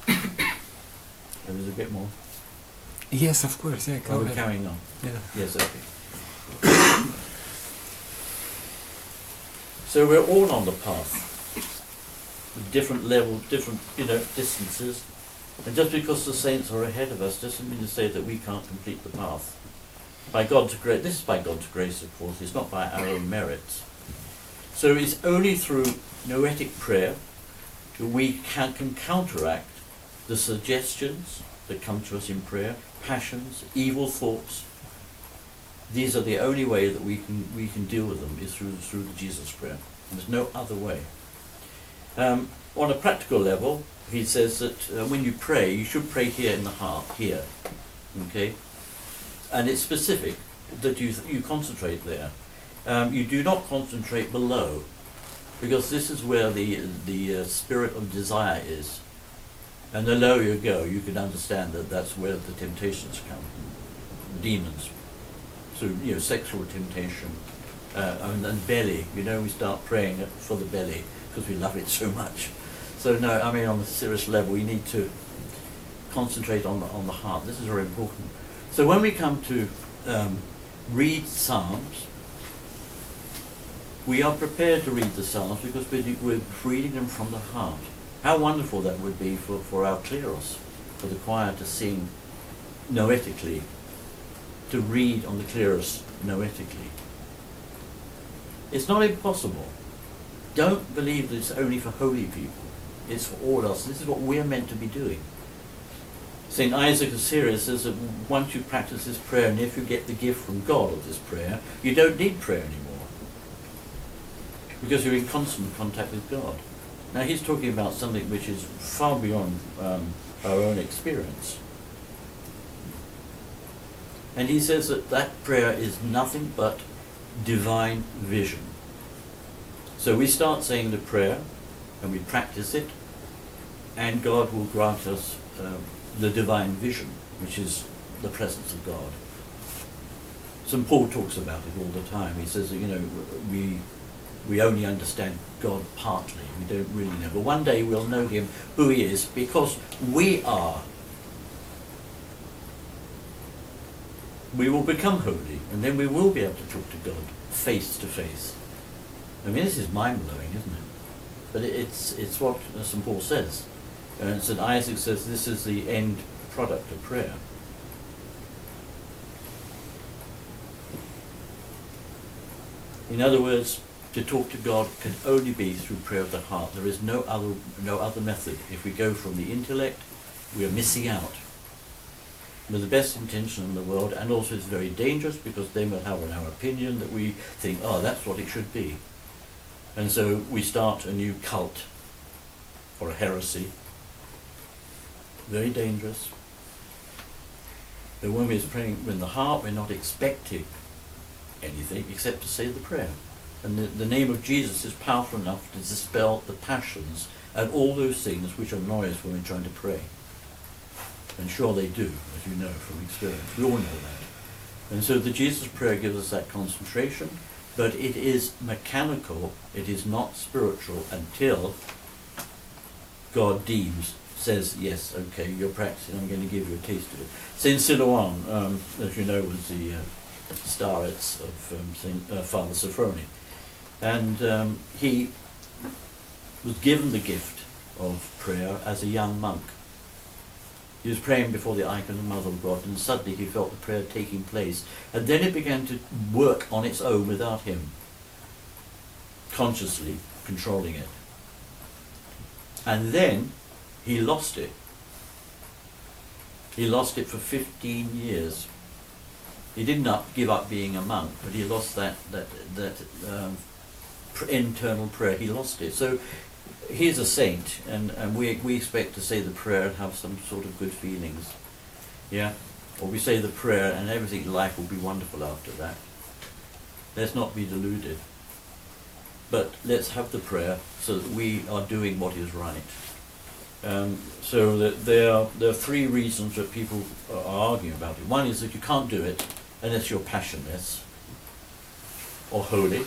There was a bit more. Yes, of course. Yeah, We're carrying on. Yeah. Yes, okay. So we're all on the path, with different levels, different distances, and just because the saints are ahead of us doesn't mean to say that we can't complete the path. By God's grace, this is by God's grace, of course. It's not by our own merits. So it's only through noetic prayer that we can counteract the suggestions that come to us in prayer, passions, evil thoughts. These are the only way that we can deal with them, is through the Jesus prayer. And there's no other way. On a practical level, he says that when you pray, you should pray here in the heart, here. Okay? And it's specific that you concentrate there. You do not concentrate below, because this is where the spirit of desire is. And the lower you go, you can understand that that's where the temptations come, demons. So, sexual temptation, and belly. We start praying for the belly because we love it so much. So no, I mean, on a serious level, we need to concentrate on the heart. This is very important. So when we come to read Psalms, we are prepared to read the Psalms because we're reading them from the heart. How wonderful that would be for our kleros, for the choir to sing noetically, to read on the kleros noetically. It's not impossible. Don't believe that it's only for holy people. It's for all us. This is what we're meant to be doing. St. Isaac of Syria says that once you practice this prayer, and if you get the gift from God of this prayer, you don't need prayer anymore, because you're in constant contact with God. Now he's talking about something which is far beyond our own experience. And he says that prayer is nothing but divine vision. So we start saying the prayer, and we practice it, and God will grant us the divine vision, which is the presence of God. St. Paul talks about it all the time. He says that, we only understand God partly. We don't really know. But one day we'll know him, who he is, because we are. We will become holy, and then we will be able to talk to God face to face. I mean, this is mind-blowing, isn't it? But it's what St. Paul says. And St. Isaac says this is the end product of prayer. In other words, to talk to God can only be through prayer of the heart. There is no other method. If we go from the intellect, we are missing out. With the best intention in the world, and also it's very dangerous because then we'll have our opinion that we think, oh, that's what it should be. And so we start a new cult or a heresy. Very dangerous. But when we're praying in the heart, we're not expecting anything except to say the prayer. And the name of Jesus is powerful enough to dispel the passions and all those things which annoy us when we're trying to pray. And sure they do, as you know from experience. We all know that. And so the Jesus prayer gives us that concentration, but it is mechanical, it is not spiritual until God says, yes, okay, you're practicing, I'm going to give you a taste of it. Saint Silouan, as you know, was the starets of Father Sophrony. And he was given the gift of prayer as a young monk. He was praying before the icon of Mother of God, and suddenly he felt the prayer taking place. And then it began to work on its own without him consciously controlling it. And then he lost it. He lost it for 15 years. He did not give up being a monk, but he lost that internal prayer. He lost it. So he's a saint, and we expect to say the prayer and have some sort of good feelings. Yeah? Or we say the prayer and everything in life will be wonderful after that. Let's not be deluded. But let's have the prayer so that we are doing what is right. So that there are three reasons that people are arguing about it. One is that you can't do it unless you're passionless or holy.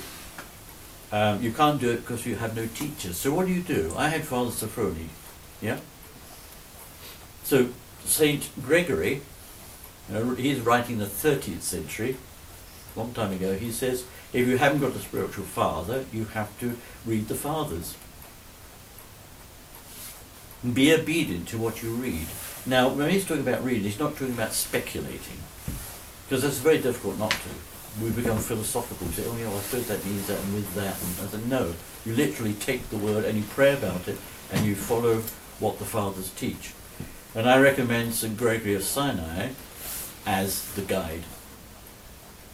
You can't do it because you have no teachers. So what do? I had Father Sophrony, yeah? So Saint Gregory, he's writing the 13th century, a long time ago, he says, if you haven't got a spiritual father, you have to read the fathers. Be obedient to what you read. Now, when he's talking about reading, he's not talking about speculating, because that's very difficult not to. We become philosophical. We say, oh yeah, well, I suppose that means that and with that. And I said, no. You literally take the word and you pray about it and you follow what the fathers teach. And I recommend St. Gregory of Sinai as the guide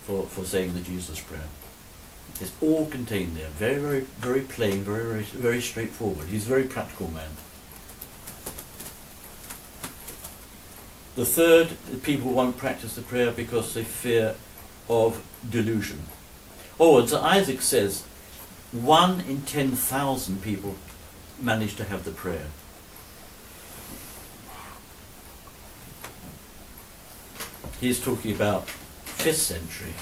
for saying the Jesus Prayer. It's all contained there. Very, very, very plain, very, very, very straightforward. He's a very practical man. The third, people won't practice the prayer because they fear of delusion. Oh, and so Isaac says, 1 in 10,000 people manage to have the prayer. He's talking about 5th century,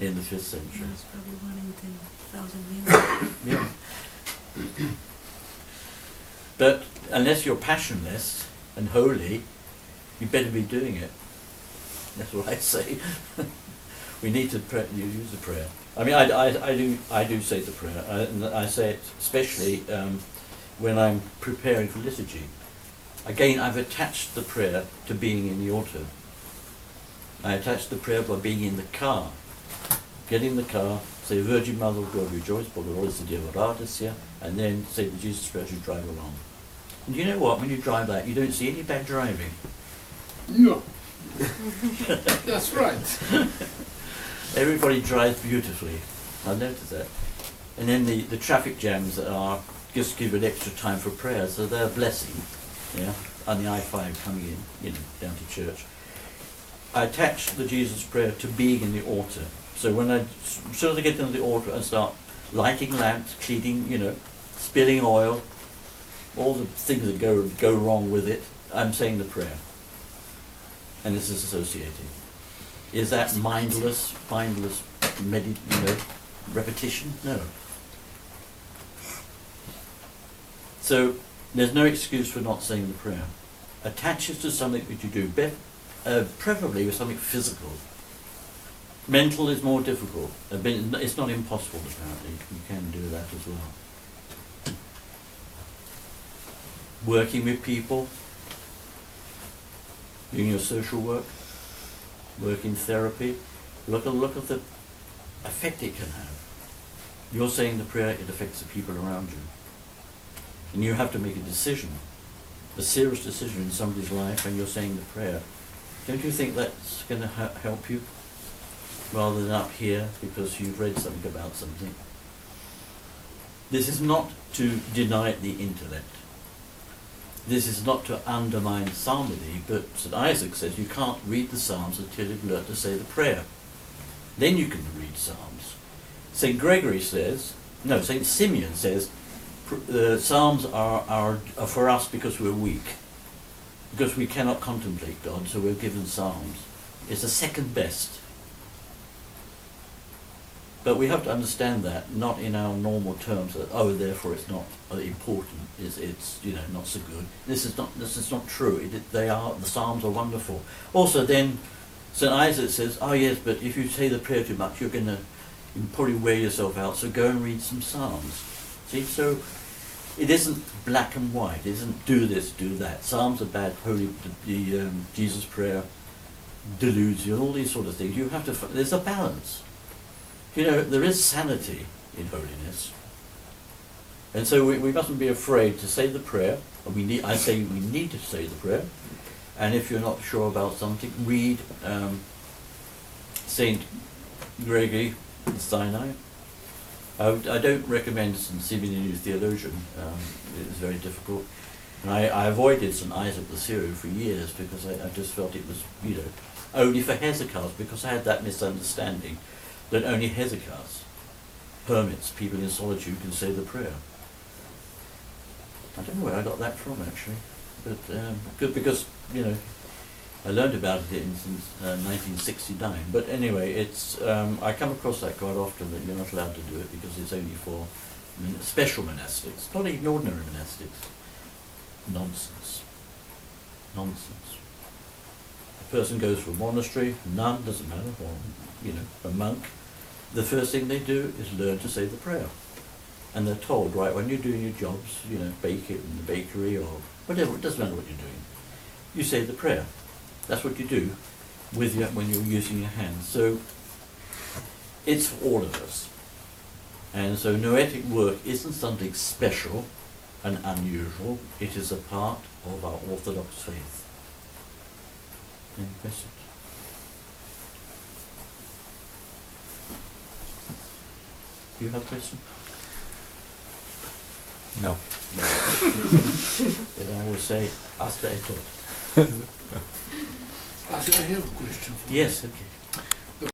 in the 5th century. That's probably 1 in 10,000 years. Yeah. But unless you're passionless and holy, you better be doing it. That's what I say. We need to use the prayer. I mean, I do say the prayer. I say it especially when I'm preparing for liturgy. Again, I've attached the prayer to being in the altar. I attach the prayer by being in the car. Get in the car, say, Virgin Mother of God, rejoice, for the Lord is the dear Radisya, and then say the Jesus Prayer as you drive along. And you know what? When you drive that, you don't see any bad driving. No. That's right. Everybody drives beautifully. I noticed that. And then the traffic jams that are just give it extra time for prayer, so they're a blessing. Yeah, on the I-5 coming in, down to church. I attach the Jesus Prayer to being in the altar. So when as soon as I get into the altar and start lighting lamps, cleaning, spilling oil, all the things that go wrong with it, I'm saying the prayer. And this is associated. Is that mindless repetition? No. So there's no excuse for not saying the prayer. Attach it to something that you do, preferably with something physical. Mental is more difficult. It's not impossible, apparently. You can do that as well. Working with people, doing your social work, work in therapy, look at the effect it can have. You're saying the prayer, it affects the people around you. And you have to make a decision, a serious decision in somebody's life, and you're saying the prayer. Don't you think that's going to help you? Rather than up here because you've read something about something. This is not to deny the intellect. This is not to undermine psalmody, but St. Isaac says you can't read the Psalms until you've learned to say the prayer. Then you can read Psalms. St. Gregory says, no, St. Simeon says, the Psalms are for us because we're weak, because we cannot contemplate God, so we're given Psalms. It's the second best. But we have to understand that, not in our normal terms, that, therefore it's not important, it's not so good. This is not true. The Psalms are wonderful. Also then, St. Isaac says, yes, but if you say the prayer too much, you'll probably wear yourself out, so go and read some Psalms. See, so it isn't black and white. It isn't do this, do that. Psalms are bad, the Jesus Prayer deludes you, and all these sort of things. You have to, there's a balance. There is sanity in holiness. And so we mustn't be afraid to say the prayer. I say we need to say the prayer. And if you're not sure about something, read St. Gregory of Sinai. I don't recommend St. Simeon, the New Theologian. It was very difficult. And I avoided St. Isaac the Syrian for years because I just felt it was, only for Hezekiahs, because I had that misunderstanding that only Hezekiahs, hermits, people in solitude, can say the prayer. I don't know where I got that from, actually. But good, because, I learned about it in 1969. But anyway, it's I come across that quite often, that you're not allowed to do it because it's only for special monastics, not even ordinary monastics. Nonsense. Nonsense. A person goes to a monastery, nun, doesn't matter, or, you know, a monk. The first thing they do is learn to say the prayer. And they're told, right, when you're doing your jobs, you know, bake it in the bakery or whatever, it doesn't matter what you're doing. You say the prayer. That's what you do with your, when you're using your hands. So it's for all of us. And so noetic work isn't something special and unusual. It is a part of our Orthodox faith. Any questions? Do you have a question? No. Then I will say, hasta esto. I have a question for you. Yes, okay.